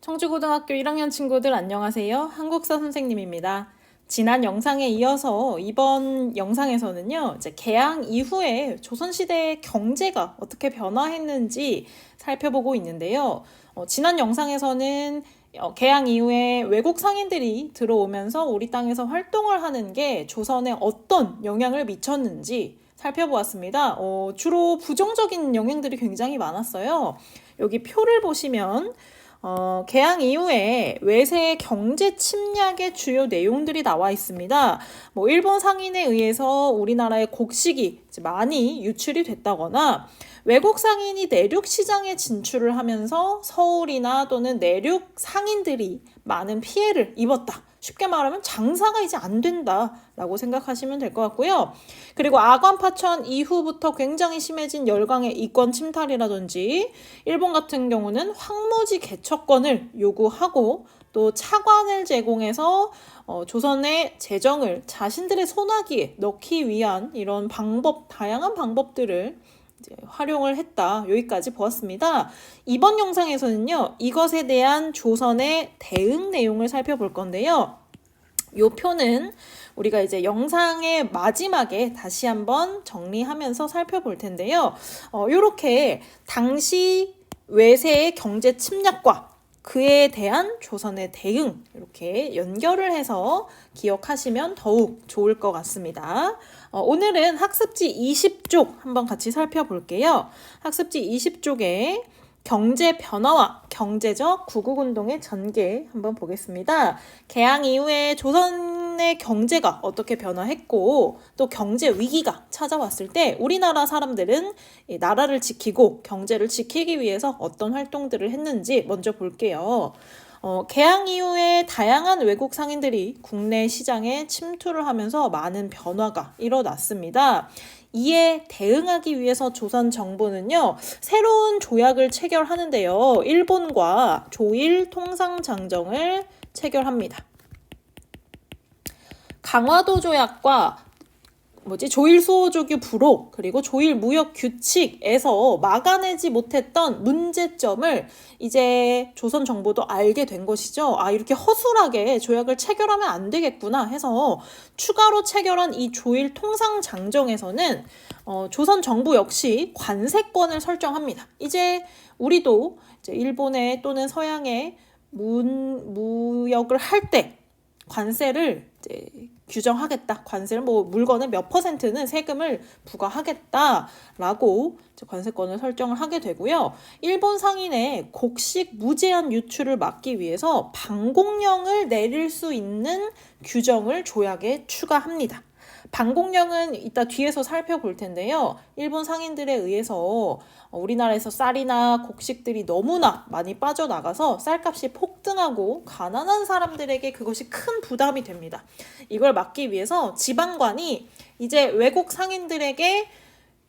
청주고등학교 1학년 친구들 안녕하세요. 한국사 선생님입니다. 지난 영상에 이어서 이번 영상에서는요, 이제 개항 이후에 조선시대의 경제가 어떻게 변화했는지 살펴보고 있는데요. 지난 영상에서는 개항 이후에 외국 상인들이 들어오면서 우리 땅에서 활동을 하는 게 조선에 어떤 영향을 미쳤는지 살펴보았습니다. 주로 부정적인 영향들이 굉장히 많았어요. 여기 표를 보시면 개항 이후에 외세의 경제 침략의 주요 내용들이 나와 있습니다. 일본 상인에 의해서 우리나라의 곡식이 많이 유출이 됐다거나 외국 상인이 내륙 시장에 진출을 하면서 서울이나 또는 내륙 상인들이 많은 피해를 입었다. 쉽게 말하면 장사가 이제 안 된다라고 생각하시면 될 것 같고요. 그리고 아관파천 이후부터 굉장히 심해진 열강의 이권 침탈이라든지 일본 같은 경우는 황무지 개척권을 요구하고 또 차관을 제공해서 조선의 재정을 자신들의 손아귀에 넣기 위한 이런 다양한 방법들을 활용을 했다. 여기까지 보았습니다. 이번 영상에서는요, 이것에 대한 조선의 대응 내용을 살펴볼 건데요. 이 표는 우리가 이제 영상의 마지막에 다시 한번 정리하면서 살펴볼 텐데요. 이렇게 당시 외세의 경제 침략과 그에 대한 조선의 대응 이렇게 연결을 해서 기억하시면 더욱 좋을 것 같습니다. 오늘은 학습지 20쪽 한번 같이 살펴볼게요. 학습지 20쪽에 경제 변화와 경제적 구국운동의 전개 한번 보겠습니다. 개항 이후에 조선의 경제가 어떻게 변화했고 또 경제 위기가 찾아왔을 때 우리나라 사람들은 나라를 지키고 경제를 지키기 위해서 어떤 활동들을 했는지 먼저 볼게요. 개항 이후에 다양한 외국 상인들이 국내 시장에 침투를 하면서 많은 변화가 일어났습니다. 이에 대응하기 위해서 조선 정부는요, 새로운 조약을 체결하는데요. 일본과 조일 통상장정을 체결합니다. 강화도 조약과 조일 수호조규 부록 그리고 조일 무역 규칙에서 막아내지 못했던 문제점을 이제 조선 정부도 알게 된 것이죠. 이렇게 허술하게 조약을 체결하면 안 되겠구나 해서 추가로 체결한 이 조일 통상장정에서는 조선 정부 역시 관세권을 설정합니다. 이제 우리도 이제 일본에 또는 서양에 무역을 할 때 관세를 이제 규정하겠다. 관세를 물건의 몇 %는 세금을 부과하겠다라고 관세권을 설정을 하게 되고요. 일본 상인의 곡식 무제한 유출을 막기 위해서 방공령을 내릴 수 있는 규정을 조약에 추가합니다. 방공령은 이따 뒤에서 살펴볼 텐데요. 일본 상인들에 의해서 우리나라에서 쌀이나 곡식들이 너무나 많이 빠져나가서 쌀값이 폭등하고 가난한 사람들에게 그것이 큰 부담이 됩니다. 이걸 막기 위해서 지방관이 이제 외국 상인들에게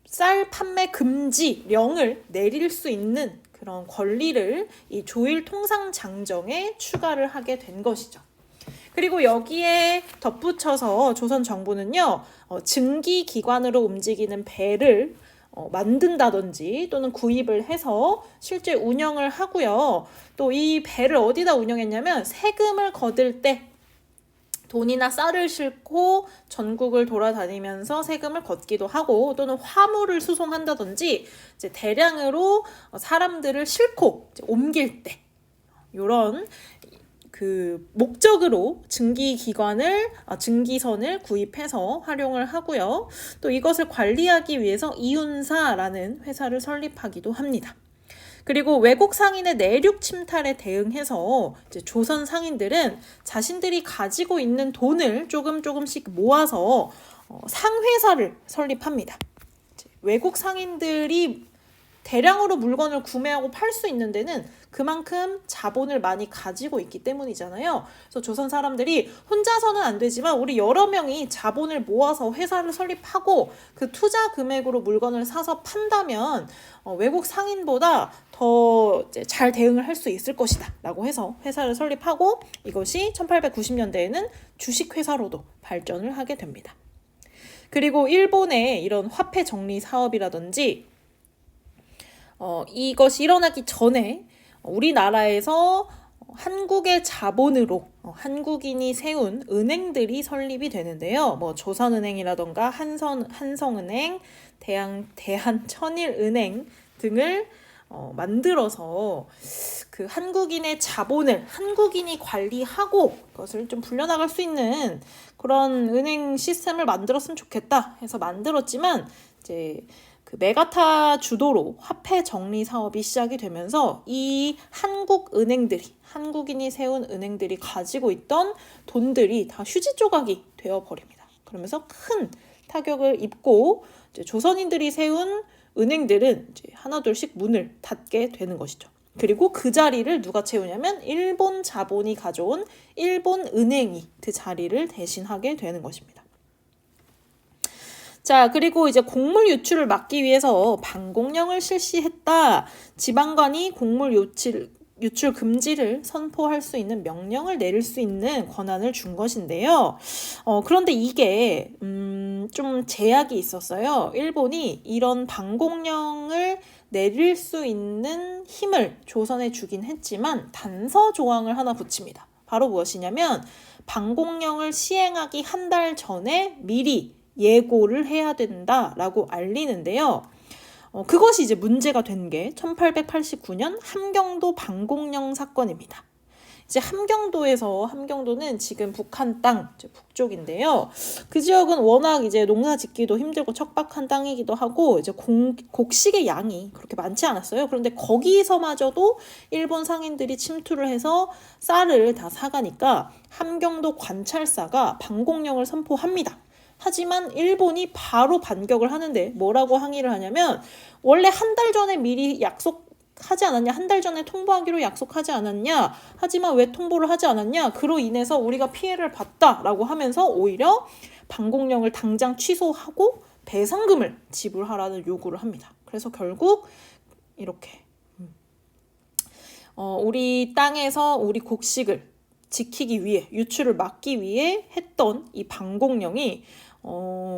쌀 판매 금지령을 내릴 수 있는 그런 권리를 이 조일 통상장정에 추가를 하게 된 것이죠. 그리고 여기에 덧붙여서 조선 정부는요, 증기기관으로 움직이는 배를 만든다든지 또는 구입을 해서 실제 운영을 하고요. 또 이 배를 어디다 운영했냐면 세금을 거둘 때 돈이나 쌀을 싣고 전국을 돌아다니면서 세금을 걷기도 하고 또는 화물을 수송한다든지 이제 대량으로 사람들을 싣고 옮길 때 이런 그 목적으로 증기선을 구입해서 활용을 하고요. 또 이것을 관리하기 위해서 이운사라는 회사를 설립하기도 합니다. 그리고 외국 상인의 내륙 침탈에 대응해서 이제 조선 상인들은 자신들이 가지고 있는 돈을 조금씩 모아서 상회사를 설립합니다. 외국 상인들이 대량으로 물건을 구매하고 팔 수 있는 데는 그만큼 자본을 많이 가지고 있기 때문이잖아요. 그래서 조선 사람들이 혼자서는 안 되지만 우리 여러 명이 자본을 모아서 회사를 설립하고 그 투자 금액으로 물건을 사서 판다면 외국 상인보다 더 잘 대응을 할 수 있을 것이다 라고 해서 회사를 설립하고 이것이 1890년대에는 주식회사로도 발전을 하게 됩니다. 그리고 일본의 이런 화폐 정리 사업이라든지 이것이 일어나기 전에 우리나라에서 한국의 자본으로 한국인이 세운 은행들이 설립이 되는데요. 뭐 조선은행이라던가 한성은행, 대한천일은행 등을 만들어서 그 한국인의 자본을 한국인이 관리하고 그것을 좀 불려나갈 수 있는 그런 은행 시스템을 만들었으면 좋겠다 해서 만들었지만 이제 그 메가타 주도로 화폐 정리 사업이 시작이 되면서 이 한국 은행들이 한국인이 세운 은행들이 가지고 있던 돈들이 다 휴지 조각이 되어 버립니다. 그러면서 큰 타격을 입고 이제 조선인들이 세운 은행들은 이제 하나둘씩 문을 닫게 되는 것이죠. 그리고 그 자리를 누가 채우냐면 일본 자본이 가져온 일본 은행이 그 자리를 대신하게 되는 것입니다. 자, 그리고 이제 곡물 유출을 막기 위해서 방공령을 실시했다. 지방관이 곡물 유출 금지를 선포할 수 있는 명령을 내릴 수 있는 권한을 준 것인데요. 그런데 이게 좀 제약이 있었어요. 일본이 이런 방공령을 내릴 수 있는 힘을 조선에 주긴 했지만 단서 조항을 하나 붙입니다. 바로 무엇이냐면 방공령을 시행하기 한 달 전에 미리 예고를 해야 된다라고 알리는데요. 그것이 이제 문제가 된 게 1889년 함경도 방공령 사건입니다. 이제 함경도는 지금 북한 땅, 북쪽인데요. 그 지역은 워낙 이제 농사 짓기도 힘들고 척박한 땅이기도 하고 이제 곡식의 양이 그렇게 많지 않았어요. 그런데 거기서마저도 일본 상인들이 침투를 해서 쌀을 다 사가니까 함경도 관찰사가 방공령을 선포합니다. 하지만 일본이 바로 반격을 하는데 뭐라고 항의를 하냐면 원래 한 달 전에 미리 약속하지 않았냐? 한 달 전에 통보하기로 약속하지 않았냐? 하지만 왜 통보를 하지 않았냐? 그로 인해서 우리가 피해를 봤다라고 하면서 오히려 방공령을 당장 취소하고 배상금을 지불하라는 요구를 합니다. 그래서 결국 이렇게 우리 땅에서 우리 곡식을 지키기 위해 유출을 막기 위해 했던 이 방공령이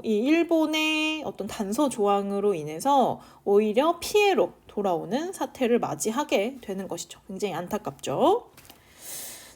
이 일본의 어떤 단서 조항으로 인해서 오히려 피해로 돌아오는 사태를 맞이하게 되는 것이죠. 굉장히 안타깝죠.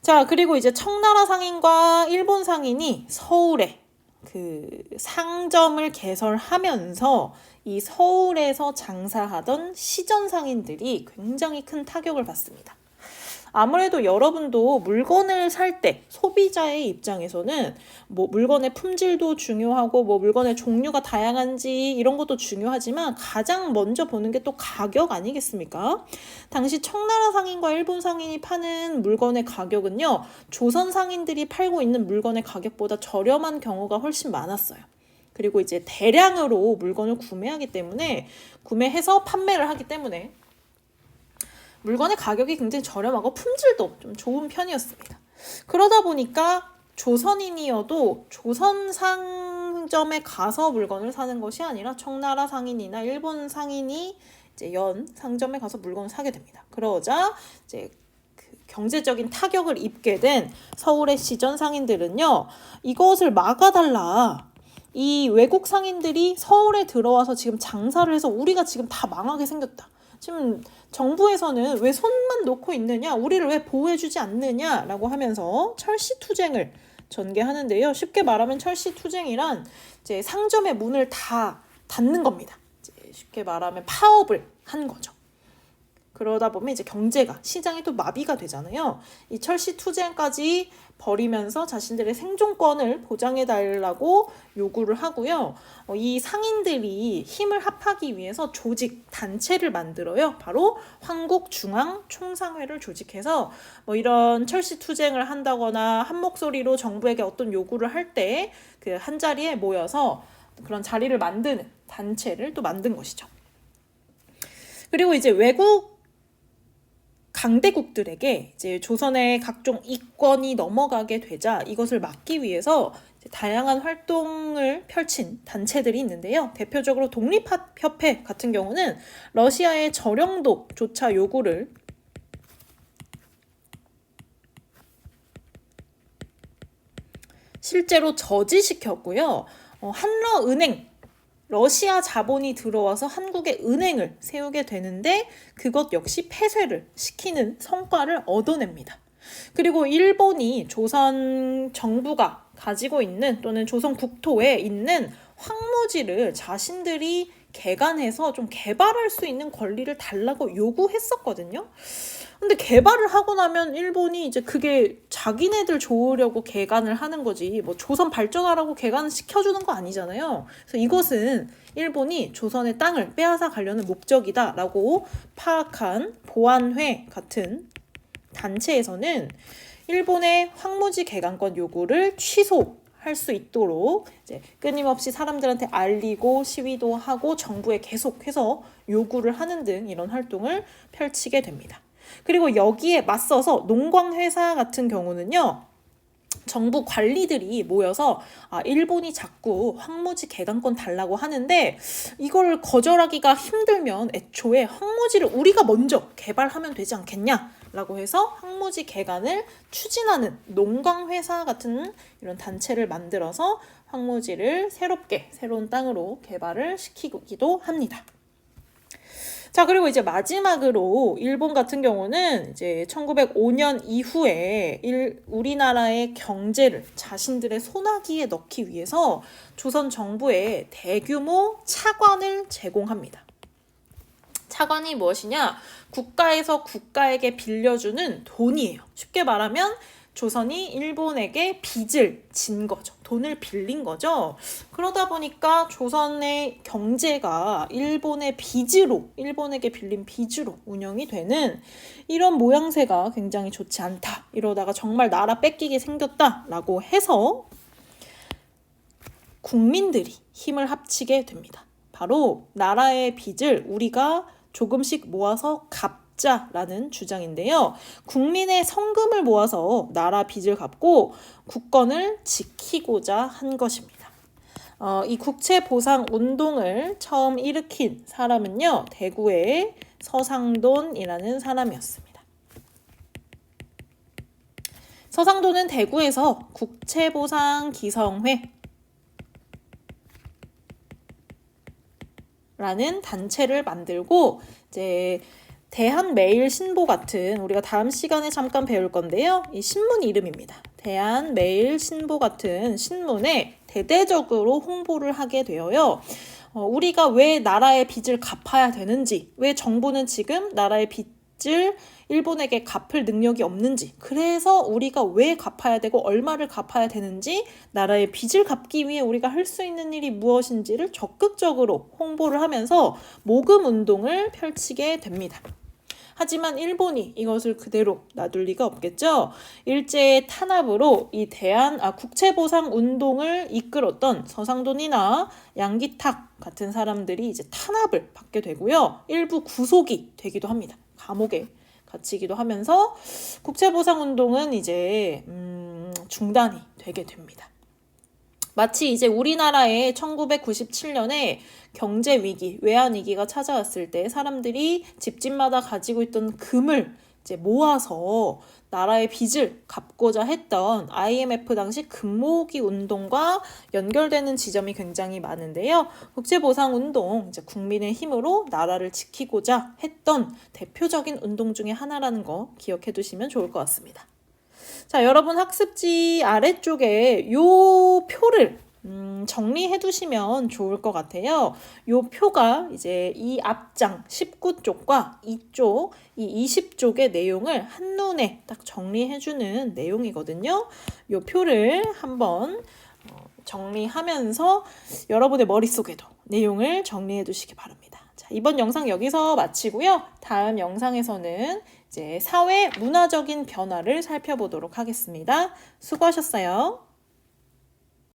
자, 그리고 이제 청나라 상인과 일본 상인이 서울에 그 상점을 개설하면서 이 서울에서 장사하던 시전 상인들이 굉장히 큰 타격을 받습니다. 아무래도 여러분도 물건을 살 때 소비자의 입장에서는 뭐 물건의 품질도 중요하고 뭐 물건의 종류가 다양한지 이런 것도 중요하지만 가장 먼저 보는 게 또 가격 아니겠습니까? 당시 청나라 상인과 일본 상인이 파는 물건의 가격은요, 조선 상인들이 팔고 있는 물건의 가격보다 저렴한 경우가 훨씬 많았어요. 그리고 이제 대량으로 물건을 구매해서 판매를 하기 때문에 물건의 가격이 굉장히 저렴하고 품질도 좀 좋은 편이었습니다. 그러다 보니까 조선인이어도 조선 상점에 가서 물건을 사는 것이 아니라 청나라 상인이나 일본 상인이 이제 연 상점에 가서 물건을 사게 됩니다. 그러자 이제 경제적인 타격을 입게 된 서울의 시전 상인들은요, 이것을 막아달라. 이 외국 상인들이 서울에 들어와서 지금 장사를 해서 우리가 지금 다 망하게 생겼다. 지금 정부에서는 왜 손만 놓고 있느냐, 우리를 왜 보호해주지 않느냐라고 하면서 철시투쟁을 전개하는데요. 쉽게 말하면 철시투쟁이란 이제 상점의 문을 다 닫는 겁니다. 이제 쉽게 말하면 파업을 한 거죠. 그러다 보면 이제 시장이 또 마비가 되잖아요. 이 철시투쟁까지 벌이면서 자신들의 생존권을 보장해달라고 요구를 하고요. 이 상인들이 힘을 합하기 위해서 단체를 만들어요. 바로 한국중앙총상회를 조직해서 뭐 이런 철시투쟁을 한다거나 한 목소리로 정부에게 어떤 요구를 할 때 그 한 자리에 모여서 그런 자리를 만드는 단체를 또 만든 것이죠. 그리고 이제 외국 강대국들에게 이제 조선의 각종 이권이 넘어가게 되자 이것을 막기 위해서 다양한 활동을 펼친 단체들이 있는데요. 대표적으로 독립협회 같은 경우는 러시아의 저령도조차 요구를 실제로 저지시켰고요. 한러은행, 러시아 자본이 들어와서 한국의 은행을 세우게 되는데 그것 역시 폐쇄를 시키는 성과를 얻어냅니다. 그리고 일본이 조선 정부가 가지고 있는 또는 조선 국토에 있는 황무지를 자신들이 개간해서 좀 개발할 수 있는 권리를 달라고 요구했었거든요. 근데 개발을 하고 나면 일본이 이제 그게 자기네들 좋으려고 개간을 하는 거지, 뭐 조선 발전하라고 개간을 시켜주는 거 아니잖아요. 그래서 이것은 일본이 조선의 땅을 빼앗아 가려는 목적이다라고 파악한 보안회 같은 단체에서는 일본의 황무지 개간권 요구를 취소할 수 있도록 이제 끊임없이 사람들한테 알리고 시위도 하고 정부에 계속해서 요구를 하는 등 이런 활동을 펼치게 됩니다. 그리고 여기에 맞서서 농광회사 같은 경우는요, 정부 관리들이 모여서 일본이 자꾸 황무지 개간권 달라고 하는데 이걸 거절하기가 힘들면 애초에 황무지를 우리가 먼저 개발하면 되지 않겠냐라고 해서 황무지 개간을 추진하는 농광회사 같은 이런 단체를 만들어서 황무지를 새로운 땅으로 개발을 시키기도 합니다. 자, 그리고 이제 마지막으로 일본 같은 경우는 이제 1905년 이후에 우리나라의 경제를 자신들의 손아귀에 넣기 위해서 조선 정부에 대규모 차관을 제공합니다. 차관이 무엇이냐? 국가에서 국가에게 빌려주는 돈이에요. 쉽게 말하면 조선이 일본에게 빚을 진 거죠. 돈을 빌린 거죠. 그러다 보니까 조선의 경제가 일본에게 빌린 빚으로 운영이 되는 이런 모양새가 굉장히 좋지 않다. 이러다가 정말 나라 뺏기게 생겼다라고 해서 국민들이 힘을 합치게 됩니다. 바로 나라의 빚을 우리가 조금씩 모아서 갚자라는 주장인데요. 국민의 성금을 모아서 나라 빚을 갚고 국권을 지키고자 한 것입니다. 이 국채보상운동을 처음 일으킨 사람은요, 대구의 서상돈이라는 사람이었습니다. 서상돈은 대구에서 국채보상기성회 라는 단체를 만들고 이제 대한매일신보 같은, 우리가 다음 시간에 잠깐 배울 건데요. 이 신문 이름입니다. 대한매일신보 같은 신문에 대대적으로 홍보를 하게 되어요. 우리가 왜 나라의 빚을 갚아야 되는지, 왜 정부는 지금 나라의 빚을 일본에게 갚을 능력이 없는지, 그래서 우리가 왜 갚아야 되고 얼마를 갚아야 되는지, 나라의 빚을 갚기 위해 우리가 할 수 있는 일이 무엇인지를 적극적으로 홍보를 하면서 모금 운동을 펼치게 됩니다. 하지만 일본이 이것을 그대로 놔둘 리가 없겠죠. 일제의 탄압으로 이 국채보상 운동을 이끌었던 서상돈이나 양기탁 같은 사람들이 이제 탄압을 받게 되고요. 일부 구속이 되기도 합니다. 감옥에 갇히기도 하면서 국채보상운동은 이제 중단이 되게 됩니다. 마치 이제 우리나라에 1997년에 경제위기, 외환위기가 찾아왔을 때 사람들이 집집마다 가지고 있던 금을 이제 모아서 나라의 빚을 갚고자 했던 IMF 당시 금모으기 운동과 연결되는 지점이 굉장히 많은데요. 국제보상운동, 이제 국민의 힘으로 나라를 지키고자 했던 대표적인 운동 중에 하나라는 거 기억해 두시면 좋을 것 같습니다. 자, 여러분 학습지 아래쪽에 요 표를 정리해 두시면 좋을 것 같아요. 요 표가 이제 이 앞장 19쪽과 이쪽 이 20쪽의 내용을 한눈에 딱 정리해 주는 내용이거든요. 요 표를 한번 정리하면서 여러분의 머릿속에도 내용을 정리해 두시기 바랍니다. 자, 이번 영상 여기서 마치고요. 다음 영상에서는 이제 사회 문화적인 변화를 살펴보도록 하겠습니다. 수고하셨어요.